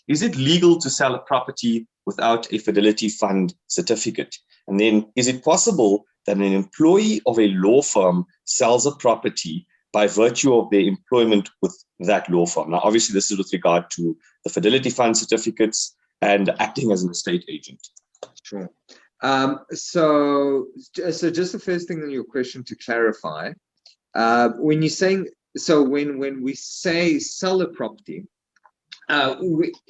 is it legal to sell a property without a Fidelity Fund certificate? And then, is it possible that an employee of a law firm sells a property by virtue of their employment with that law firm? Now, obviously, this is with regard to the Fidelity Fund certificates and acting as an estate agent. Sure. So just the first thing in your question to clarify, when you're saying, so when we say sell a property,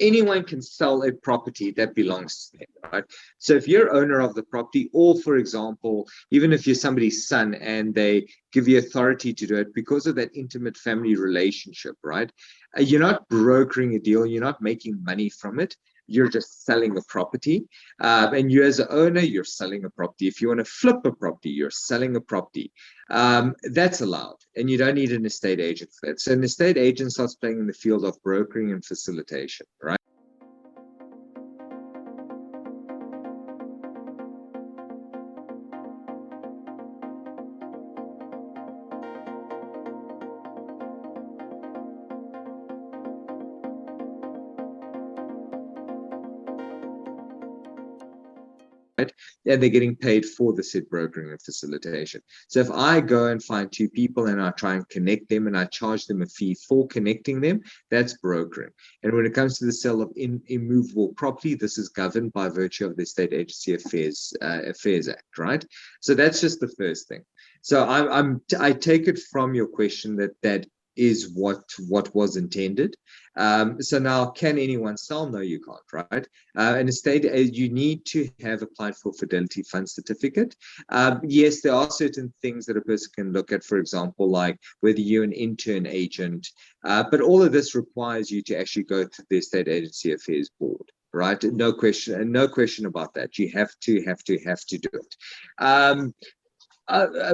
anyone can sell a property that belongs to them, right? So if you're owner of the property, or for example, even if you're somebody's son and they give you authority to do it because of that intimate family relationship, right? You're not brokering a deal, you're not making money from it. You're just selling a property, and you as an owner, you're selling a property. If you want to flip a property, you're selling a property. That's allowed, and you don't need an estate agent for that. So an estate agent starts playing in the field of brokering and facilitation, right? And they're getting paid for the said brokering and facilitation. So if I go and find two people and I try and connect them and I charge them a fee for connecting them, that's brokering. And when it comes to the sale of immovable property, this is governed by virtue of the State Agency Affairs Act, right? So that's just the first thing. So I take it from your question that is what was intended. So now, can anyone sell? No, you can't, right? An estate, you need to have applied for Fidelity Fund certificate. Yes, there are certain things that a person can look at, for example, like whether you're an intern agent, but all of this requires you to actually go to the Estate Agency Affairs Board, right? No question about that. You have to do it.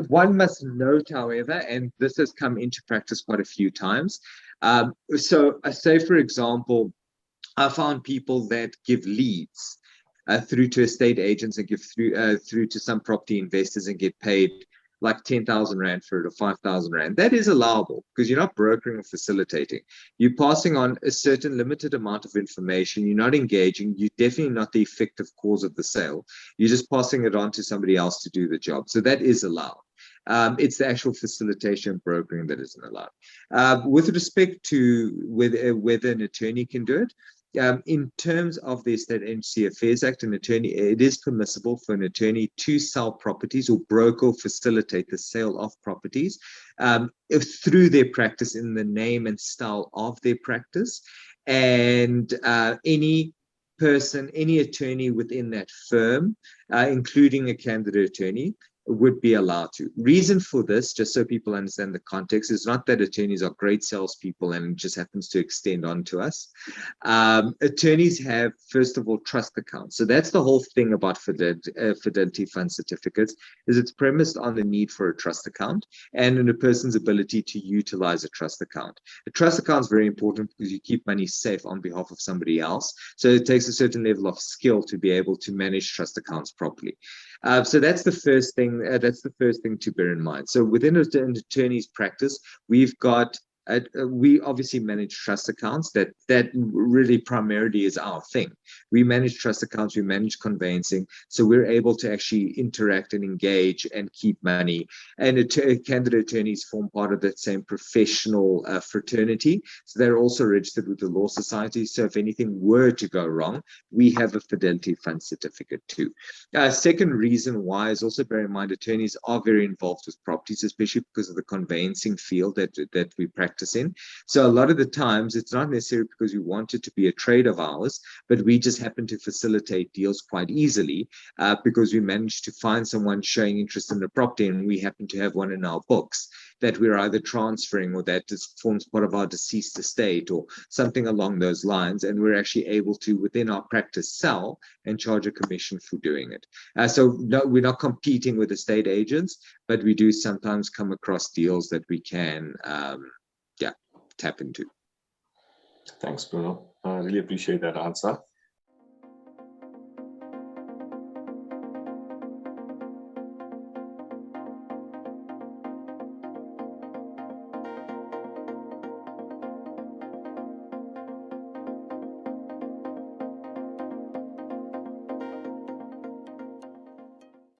One must note, however, and this has come into practice quite a few times. So say, for example, I found people that give leads through to estate agents and give through to some property investors and get paid like 10,000 Rand for it or 5,000 Rand. That is allowable because you're not brokering or facilitating. You're passing on a certain limited amount of information. You're not engaging. You're definitely not the effective cause of the sale. You're just passing it on to somebody else to do the job. So that is allowed. It's the actual facilitation brokering that isn't allowed. With respect to whether an attorney can do it, in terms of the Estate Agency Affairs Act, it is permissible for an attorney to sell properties or broker or facilitate the sale of properties through their practice in the name and style of their practice. And any attorney within that firm, including a candidate attorney, would be allowed to. Reason for this, just so people understand the context, is not that attorneys are great salespeople and it just happens to extend on to us. Attorneys have, first of all, trust accounts. So that's the whole thing about Fidelity Fund certificates, is it's premised on the need for a trust account and in a person's ability to utilize a trust account. A trust account is very important because you keep money safe on behalf of somebody else. So it takes a certain level of skill to be able to manage trust accounts properly. So that's the first thing. That's the first thing to bear in mind. So within an attorney's practice, we've got we obviously manage trust accounts. That really primarily is our thing. We manage trust accounts, we manage conveyancing, so we're able to actually interact and engage and keep money. And candidate attorneys form part of that same professional fraternity. So they're also registered with the Law Society. So if anything were to go wrong, we have a Fidelity Fund certificate too. Second reason why is also bear in mind attorneys are very involved with properties, especially because of the conveyancing field that we practice in. So a lot of the times it's not necessarily because we want it to be a trade of ours, but we just happen to facilitate deals quite easily because we managed to find someone showing interest in the property and we happen to have one in our books that we're either transferring or that forms part of our deceased estate or something along those lines, and we're actually able to within our practice sell and charge a commission for doing it. So no, we're not competing with estate agents, but we do sometimes come across deals that we can tap into. Thanks, Bruno. I really appreciate that answer.